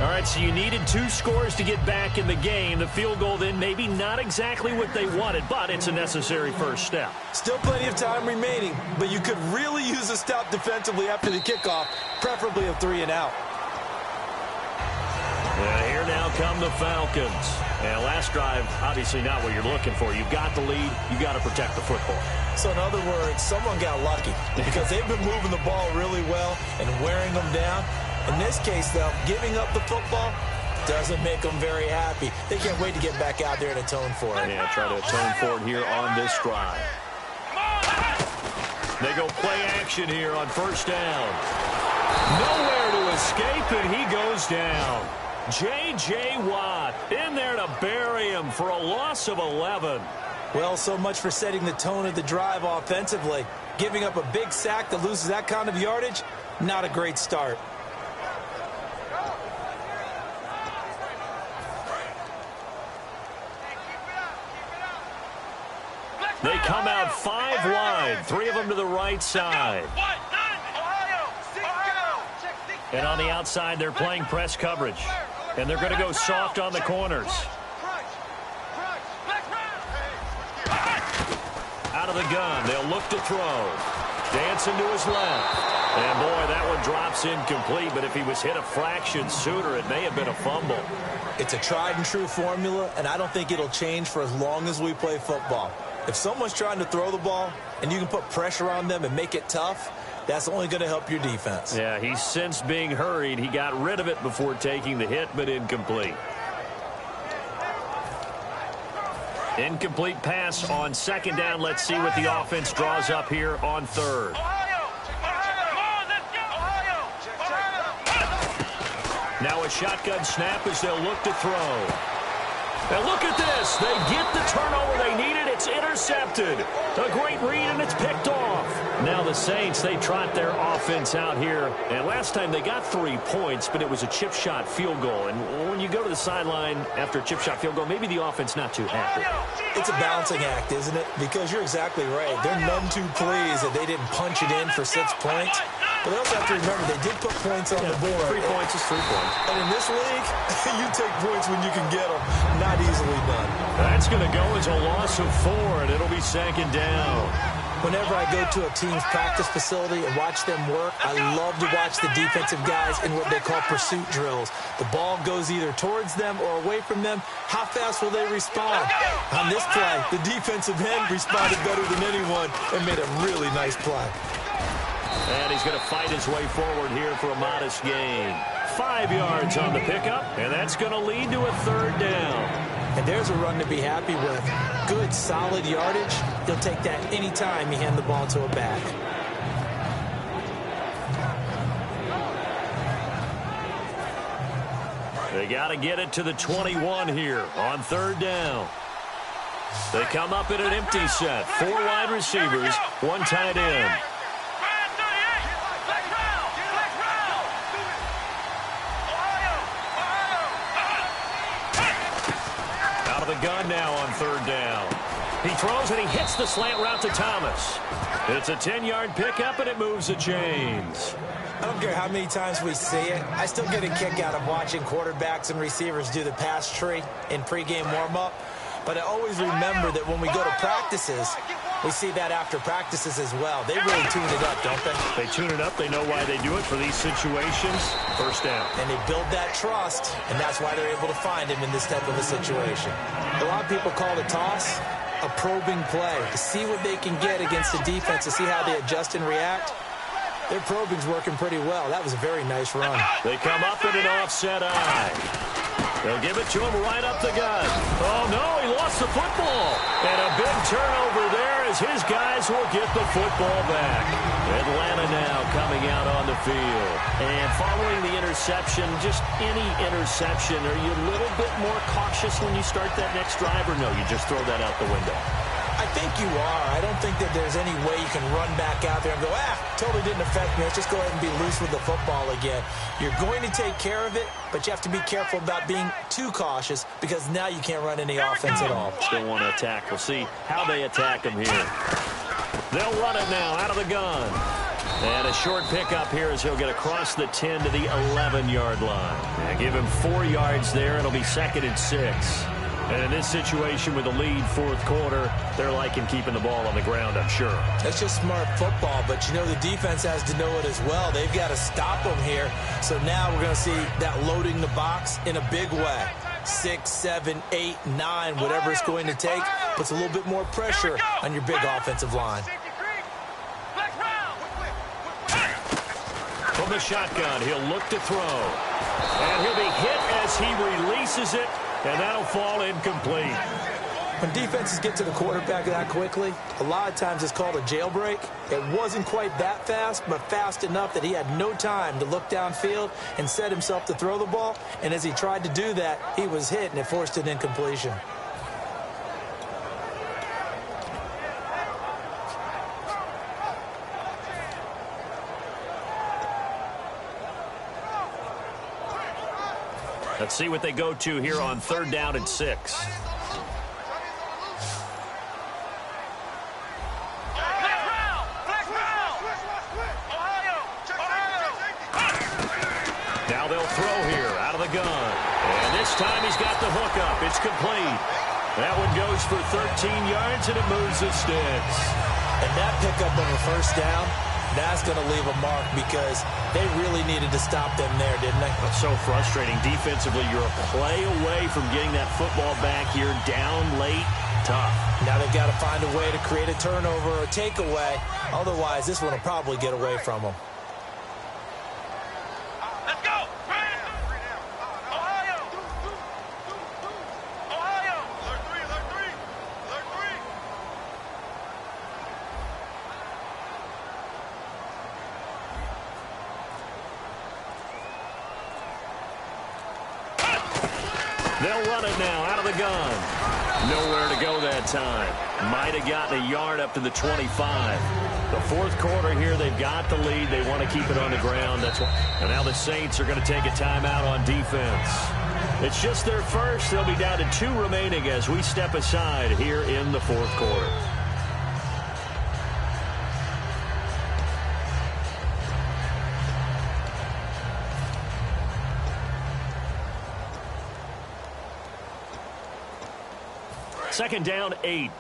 All right, so you needed 2 scores to get back in the game. The field goal then maybe not exactly what they wanted, but it's a necessary first step. Still plenty of time remaining, but you could really use a stop defensively after the kickoff, preferably a 3 and out. And here now come the Falcons. And last drive, obviously not what you're looking for. You've got the lead. You've got to protect the football. So in other words, someone got lucky because they've been moving the ball really well and wearing them down. In this case, though, giving up the football doesn't make them very happy. They can't wait to get back out there and atone for it. Yeah, try to atone for it here on this drive. They go play action here on 1st down. Nowhere to escape, and he goes down. J.J. Watt in there to bury him for a loss of 11. Well, so much for setting the tone of the drive offensively. Giving up a big sack that loses that kind of yardage, not a great start. They come out 5 wide, 3 of them to the right side. And on the outside, they're playing press coverage. And they're going to go soft on the corners. Out of the gun, they'll look to throw. Dancing to his left. And, boy, that one drops incomplete. But if he was hit a fraction sooner, it may have been a fumble. It's a tried-and-true formula, and I don't think it'll change for as long as we play football. If someone's trying to throw the ball and you can put pressure on them and make it tough, that's only going to help your defense. Yeah, he's since being hurried. He got rid of it before taking the hit, but incomplete. Incomplete pass on 2nd down. Let's see what the offense draws up here on 3rd. Now a shotgun snap as they'll look to throw. And look at this. They get the turnover they needed. It's intercepted. A great read, and it's picked off. Now the Saints, they trot their offense out here. And last time they got 3 points, but it was a chip shot field goal. And when you go to the sideline after a chip shot field goal, maybe the offense not too happy. It's a balancing act, isn't it? Because you're exactly right. They're none too pleased that they didn't punch it in for 6 points. But they also have to remember they did put points on the board. 3 points is 3 points. And in this league, you take points when you can get them. Not easily done. That's going to go as a loss of 4, and it'll be second down. Whenever I go to a team's practice facility and watch them work, I love to watch the defensive guys in what they call pursuit drills. The ball goes either towards them or away from them. How fast will they respond? On this play, the defensive end responded better than anyone and made a really nice play. And he's going to fight his way forward here for a modest gain. 5 yards on the pickup, and that's going to lead to a third down. And there's a run to be happy with. Good, solid yardage. He'll take that any time you hand the ball to a back. They got to get it to the 21 here on third down. They come up in an empty set. 4 wide receivers, 1 tight end. The gun now on third down. He throws and he hits the slant route to Thomas. It's a 10-yard pickup and it moves the chains. I don't care how many times we see it. I still get a kick out of watching quarterbacks and receivers do the pass tree in pregame warm-up. But I always remember that when we go to practices, we see that after practices as well. They really tune it up, don't they? They tune it up. They know why they do it for these situations. First down. And they build that trust, and that's why they're able to find him in this type of a situation. A lot of people call the toss a probing play, to see what they can get against the defense, to see how they adjust and react. Their probing's working pretty well. That was a very nice run. They come up in an offset eye. They'll give it to him right up the gut. Oh, no, he lost the football. And a big turnover there as his guys will get the football back. Atlanta now coming out on the field. And following the interception, just any interception, are you a little bit more cautious when you start that next drive, or no, you just throw that out the window? I think you are. I don't think that there's any way you can run back out there and go, totally didn't affect me. Let's just go ahead and be loose with the football again. You're going to take care of it, but you have to be careful about being too cautious because now you can't run any offense at all. Still want to attack. We'll see how they attack him here. They'll run it now out of the gun. And a short pickup here as he'll get across the 10 to the 11-yard line. And give him 4 yards there. It'll be 2nd and 6. And in this situation with the lead fourth quarter, they're liking keeping the ball on the ground, I'm sure. That's just smart football, but you know the defense has to know it as well. They've got to stop them here. So now we're going to see that loading the box in a big way. 6, 7, 8, 9, whatever it's going to take, puts a little bit more pressure on your big offensive line. From the shotgun, he'll look to throw. And he'll be hit as he releases it. And that'll fall incomplete. When defenses get to the quarterback that quickly, a lot of times it's called a jailbreak. It wasn't quite that fast, but fast enough that he had no time to look downfield and set himself to throw the ball. And as he tried to do that, he was hit, and it forced an incompletion. Let's see what they go to here on 3rd down and 6. Now they'll throw here out of the gun. And this time he's got the hook up. It's complete. That one goes for 13 yards, and it moves the sticks. And that pickup of a first down, that's going to leave a mark because they really needed to stop them there, didn't they? That's so frustrating. Defensively, you're a play away from getting that football back here down late. Tough. Now they've got to find a way to create a turnover or a takeaway. Otherwise, this one will probably get away from them. Let's go! Ohio! Ohio! Alert 3, alert 3! Alert 3! They'll run it now out of the gun. Nowhere to go that time. Might have gotten a yard up to the 25. The fourth quarter here, they've got the lead. They want to keep it on the ground. That's what. And now the Saints are going to take a timeout on defense. It's just their first. They'll be down to 2 remaining as we step aside here in the fourth quarter. Second down, 8.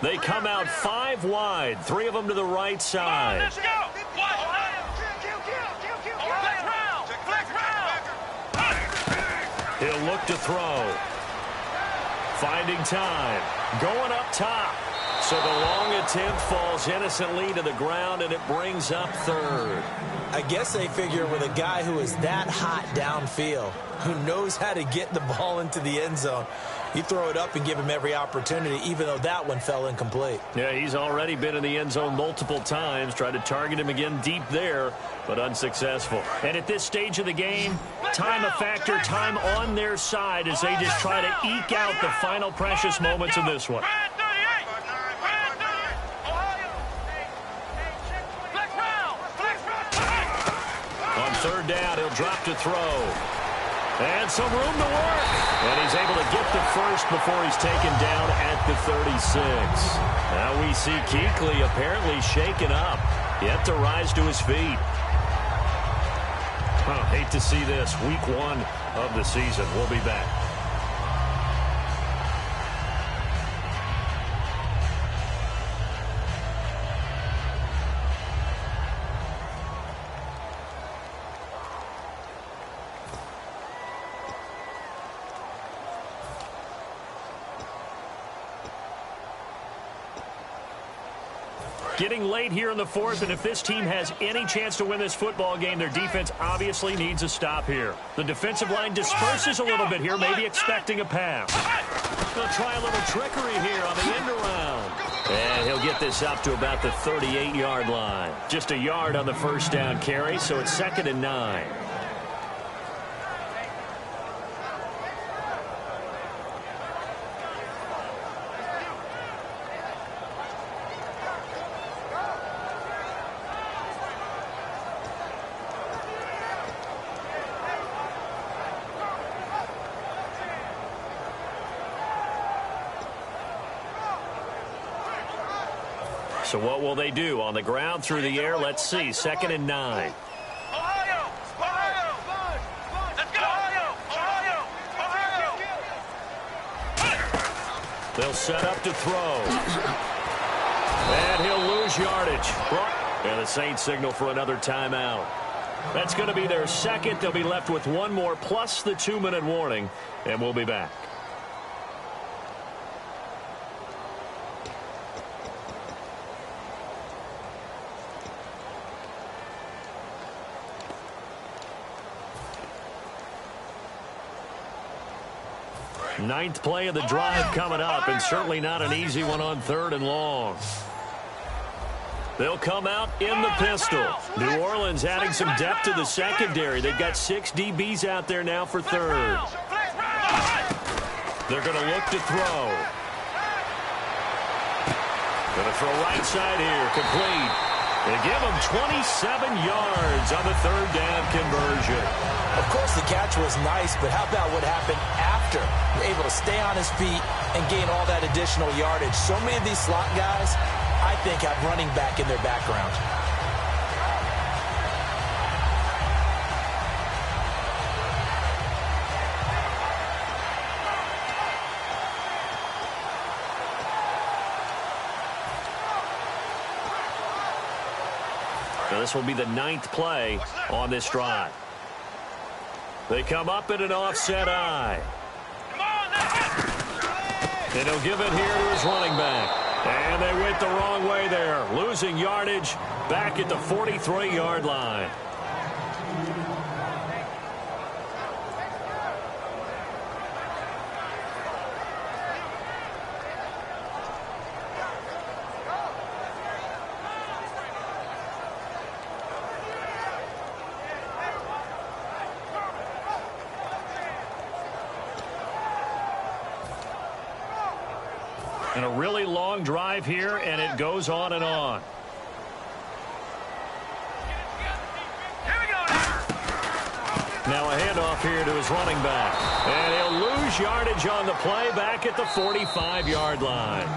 They come out 5 wide, 3 of them to the right side. Let's go. He'll look to throw. Finding time. Going up top. So the long attempt falls innocently to the ground, and it brings up third. I guess they figure with a guy who is that hot downfield, who knows how to get the ball into the end zone, you throw it up and give him every opportunity, even though that one fell incomplete. Yeah, he's already been in the end zone multiple times. Tried to target him again deep there, but unsuccessful. And at this stage of the game, time a factor, time on their side as they just try to eke out the final precious moments of this one. On third down, he'll drop to throw. And some room to work. And he's able to get the first before he's taken down at the 36. Now we see Kuechly apparently shaken up. Yet to rise to his feet. Hate to see this. Week 1 of the season. We'll be back. Getting late here in the fourth, and if this team has any chance to win this football game, their defense obviously needs a stop here. The defensive line disperses a little bit here, maybe expecting a pass. They'll try a little trickery here on the end around. And he'll get this up to about the 38-yard line. Just a yard on the first down carry, so it's 2nd and 9. So what will they do? On the ground, through the air, let's see. 2nd and 9. They'll set up to throw. And he'll lose yardage. And the Saints signal for another timeout. That's going to be their second. They'll be left with one more plus the 2-minute warning. And we'll be back. Ninth play of the drive coming up, and certainly not an easy one on 3rd and long. They'll come out in the pistol. New Orleans adding some depth to the secondary. They've got 6 DBs out there now for 3rd. They're going to look to throw. Going to throw right side here, complete. They give him 27 yards on the 3rd down conversion. Of course, the catch was nice, but how about what happened after? Able to stay on his feet and gain all that additional yardage. So many of these slot guys, I think, have running back in their background. Now this will be the 9th play on this drive. They come up in an offset eye. And he'll give it here to his running back. And they went the wrong way there. Losing yardage back at the 43-yard line. And a really long drive here, and it goes on and on. Now a handoff here to his running back. And he'll lose yardage on the play back at the 45-yard line.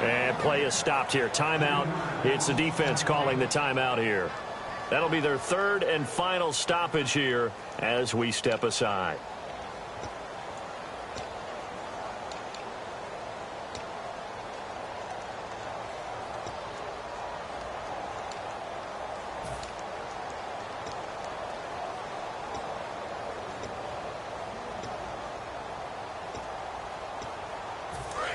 And play is stopped here. Timeout. It's the defense calling the timeout here. That'll be their 3rd and final stoppage here as we step aside.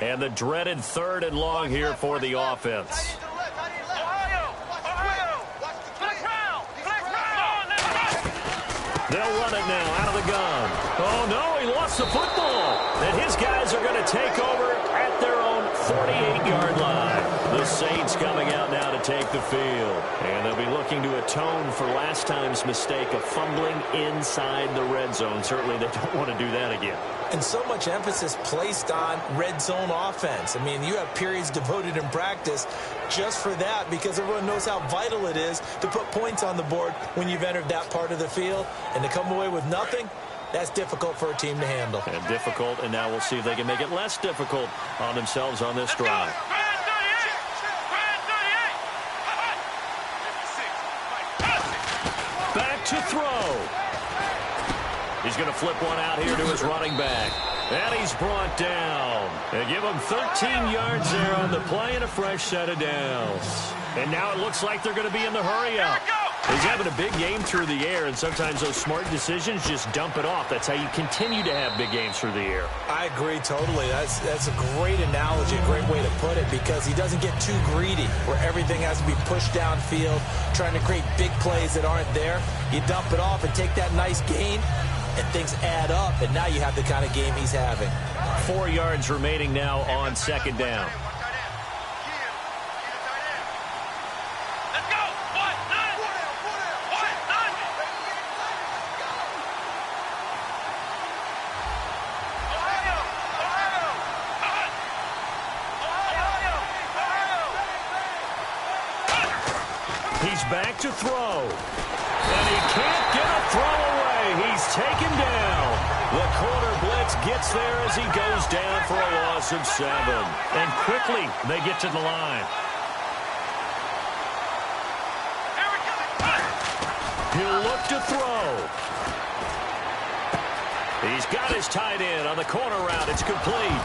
And the dreaded 3rd and long here for the offense. They'll run it now out of the gun. Oh, no, he lost the football. And his guys are going to take over at their own 48-yard line. The Saints coming out now to take the field. And they'll be looking to atone for last time's mistake of fumbling inside the red zone. Certainly they don't want to do that again. And so much emphasis placed on red zone offense. I mean, you have periods devoted in practice just for that because everyone knows how vital it is to put points on the board when you've entered that part of the field. And to come away with nothing, that's difficult for a team to handle. And difficult, and now we'll see if they can make it less difficult on themselves on this drive. Back to throw. He's going to flip one out here to his running back. And he's brought down. They give him 13 yards there on the play and a fresh set of downs. And now it looks like they're going to be in the hurry up. He's having a big game through the air, and sometimes those smart decisions just dump it off. That's how you continue to have big games through the air. I agree totally. That's a great analogy, a great way to put it, because he doesn't get too greedy where everything has to be pushed downfield, trying to create big plays that aren't there. You dump it off and take that nice gain, and things add up, and now you have the kind of game he's having. 4 yards remaining now on 2nd down. He's back to throw. And he can't get a throw away. He's taken down. The corner blitz gets there as he goes down for a loss of 7. And quickly they get to the line. He'll look to throw. He's got his tight end on the corner route. It's complete.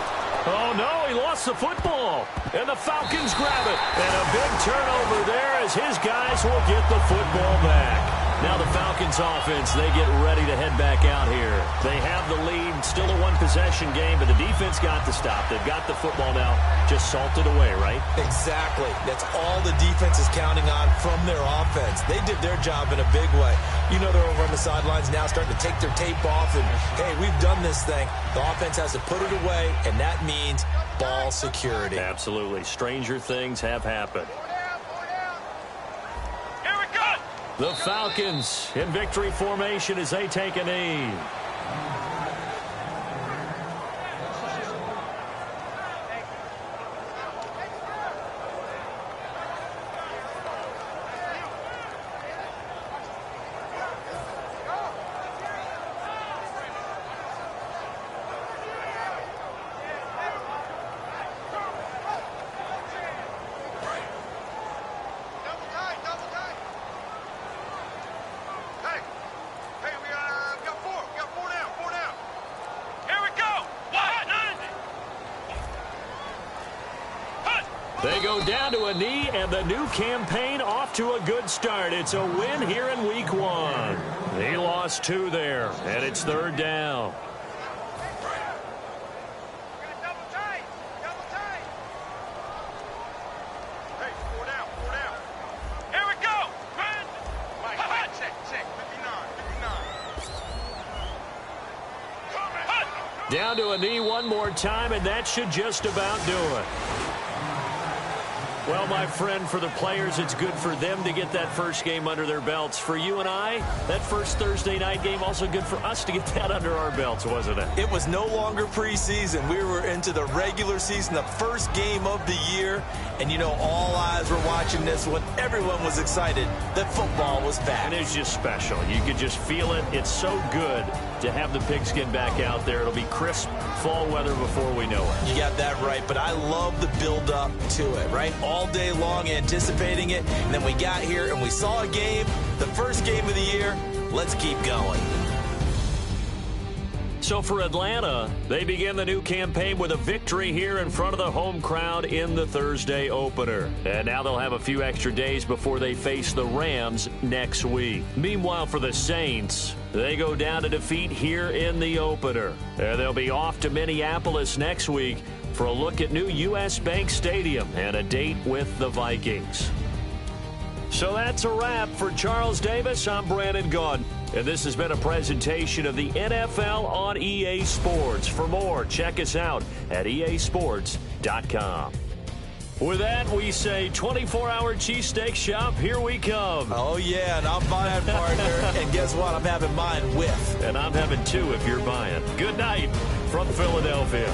Oh, no, he lost the football. And the Falcons grab it. And a big turnover there as his guys will get the football back. Now the Falcons offense, they get ready to head back out here. They have the lead, still a one-possession game, but the defense got the stop. They've got the football now, just salted away, right? Exactly. That's all the defense is counting on from their offense. They did their job in a big way. You know they're over on the sidelines now starting to take their tape off and, hey, we've done this thing. The offense has to put it away, and that means ball security. Absolutely. Stranger things have happened. The Falcons in victory formation as they take a knee. They go down to a knee, and the new campaign off to a good start. It's a win here in Week 1. He lost 2 there, and it's 3rd down. Down to a knee one more time, and that should just about do it. Well, my friend, for the players, it's good for them to get that first game under their belts. For you and I, that first Thursday night game, also good for us to get that under our belts, wasn't it? It was no longer preseason. We were into the regular season, the first game of the year. And, you know, all eyes were watching this when everyone was excited that football was back. And it's just special. You could just feel it. It's so good to have the pigskin back out there. It'll be crisp fall weather before we know it. You got that right, but I love the build-up to it, right? All day long anticipating it, and then we got here and we saw a game, the first game of the year. Let's keep going. So for Atlanta, they begin the new campaign with a victory here in front of the home crowd in the Thursday opener. And now they'll have a few extra days before they face the Rams next week. Meanwhile, for the Saints, they go down to defeat here in the opener. And they'll be off to Minneapolis next week for a look at new U.S. Bank Stadium and a date with the Vikings. So that's a wrap. For Charles Davis, I'm Brandon Gaudin, and this has been a presentation of the NFL on EA Sports. For more, check us out at easports.com. With that, we say 24-hour cheesesteak shop, here we come. Oh, yeah, and I'm buying, partner. And guess what? I'm having mine with. And I'm having two if you're buying. Good night from Philadelphia.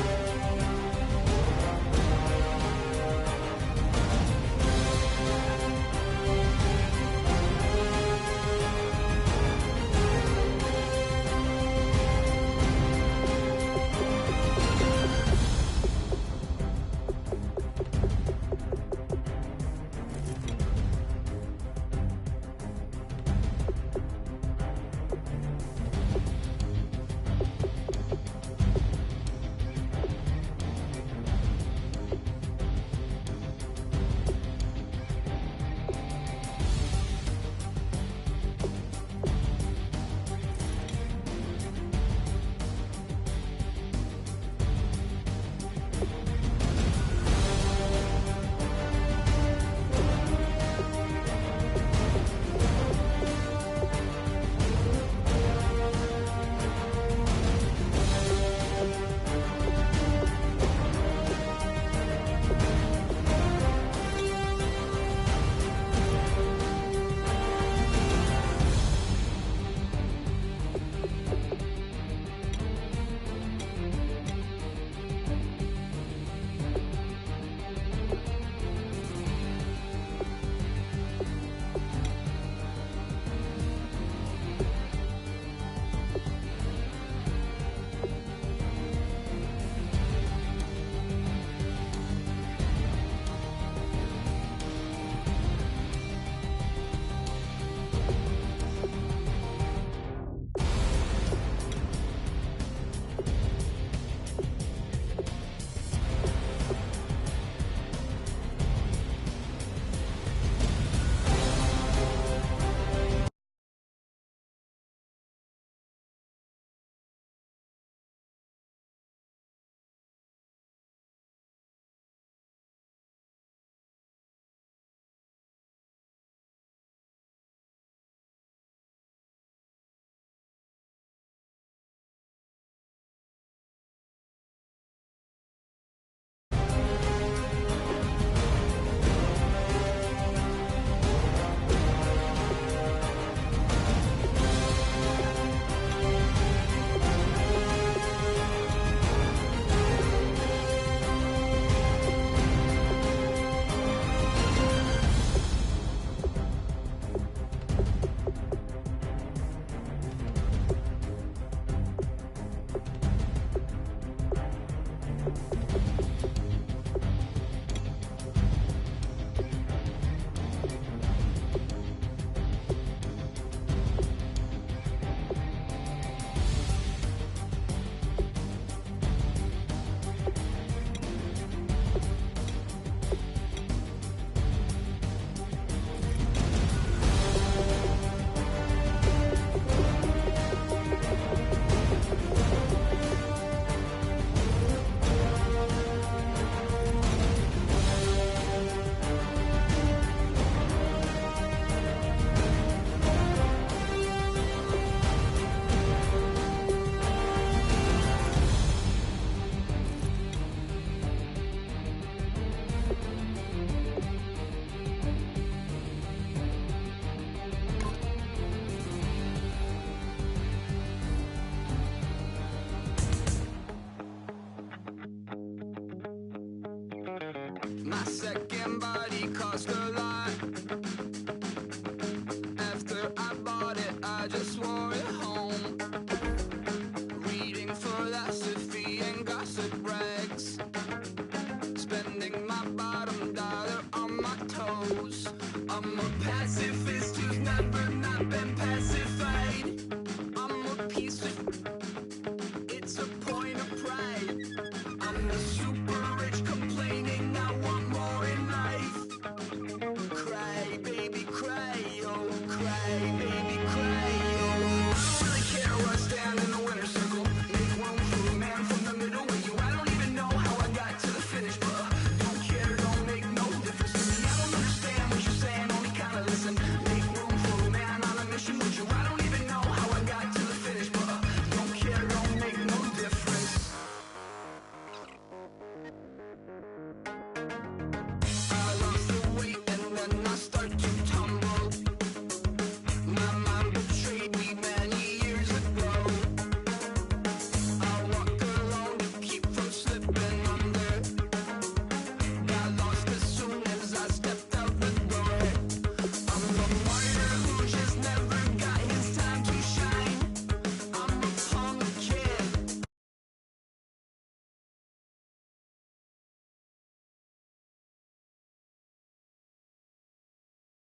My second body cost a lot.